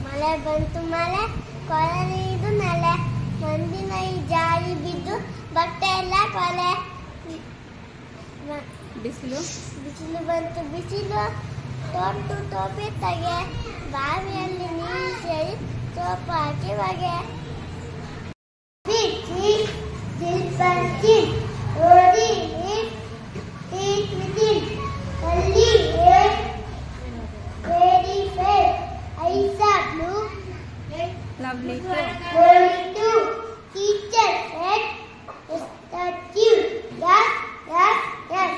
ಮಳೆ ಬಂತು ಮಳೆ ಕೊಳೆದು ನೆಲೆ ಮಂದಿನ ಈ ಜಾರಿ ಬಿದ್ದು ಬಟ್ಟೆ ಎಲ್ಲ ಕೊಲೆ ಬಿಸಿಲು ಬಿಸಿಲು ಬಂತು ಬಿಸಿಲು ತೊಟ್ಟು ಟೋಪಿ ತೆಗೆ ಬಾವಿಯಲ್ಲಿ ನೀರು ಸೇರಿ ಸೋಪು ಹಾಕಿ ಬಗೆ lovely too. Teacher said, "Is that you?" Yes, yes, yes.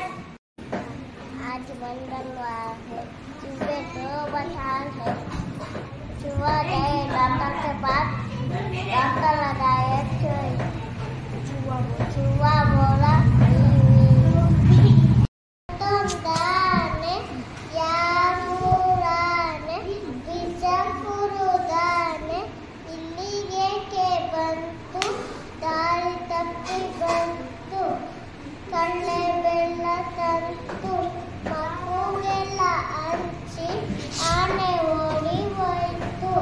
आज बंगलवा है, चूहे दो बचान है। चूहा गए डॉक्टर के पास, डॉक्टर लगाए सुई। चूहा बोला, तुम दाने या मुराने बिचपुरुदाने इल्लिगे के बंतु दारी तप्पि बंतु कल्ले बेल्ल तंतु मಗುಗೆಲ್ಲ ಹಂಚಿ ಆನೆ ಓಡಿ ಹೋಯ್ತು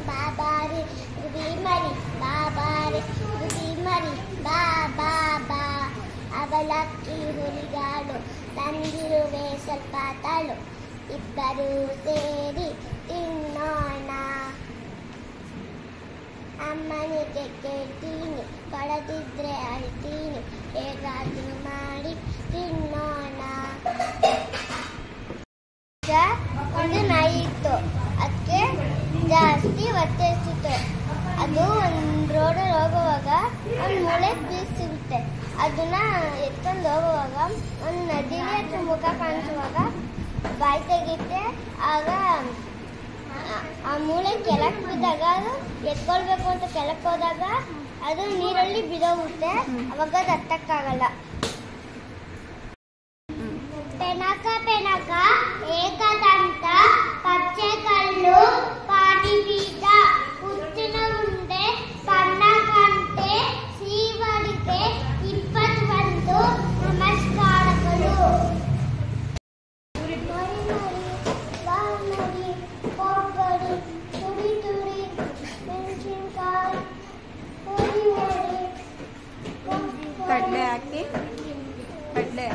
ಬಾಬಾರಿ ಗುದಿಮರಿ ಬಾಬಾರಿ ಗುದಿಮರಿ ಬಾ ಬಾ ಬಾ ಅವಲಕ್ಕಿ ಹುಲಿಗಾಡು ತಂದಿರುವೆ ಸ್ವಲ್ಪ ತಾಳು ಇಬ್ಬರು ಸೇರಿ ತಿನ್ನೋಣ ಅಮ್ಮನಿಗೆ ಕೇಳ್ತೀನಿ ಕೊಡದಿದ್ರೆ ಅಳ್ತೀನಿ ಹೇಗಾದ್ರೂ ಮಾಡಿ ತಿನ್ನೋಣ ಒಂದು ನಾಯಿ ಇತ್ತು ಅದಕ್ಕೆ ಜಾಸ್ತಿ ಒತ್ತರಿಸಿತ್ತು ಅದು ಒಂದು ರೋಡಲ್ಲಿ ಹೋಗುವಾಗ ಒಂದು ಮೂಳೆ ಪೀಸ್ ಸಿಗುತ್ತೆ ಅದನ್ನ ಎತ್ಕೊಂಡು ಹೋಗುವಾಗ ಒಂದು ನದಿಗೆ ಅಥವಾ ಮುಖ ಕಾಣಿಸುವಾಗ ಬಾಯಿ ತೆಗಿತೆ ಆಗ ಆ ಮೂಳೆ ಕೆಳಕ್ಕೆ ಬಿದ್ದಾಗ ಅದು ಎತ್ಕೊಳ್ಬೇಕು ಅಂತ ಕೆಳಕ್ಕೆ ಹೋದಾಗ ಅದು ನೀರಲ್ಲಿ ಬಿದೋಗುತ್ತೆ ಅವಾಗ ಅದು ಹತ್ತಕ್ಕಾಗಲ್ಲ ಪೆನಕ ಪೆನಕ ಏಕದಂತ ಪಚ್ಚೆ ಕಲ್ಲು ಪಾಟಿ ಬೀಜ ಹುತ್ತಿನ ಉಂಡೆ ಸಣ್ಣ ಗಂಟೆ ಸೀವಳಿಗೆ 21 ನಮಸ್ಕಾರಗಳು ಕಡಲೆ ಹಾಕಿ ಕಡಲೆ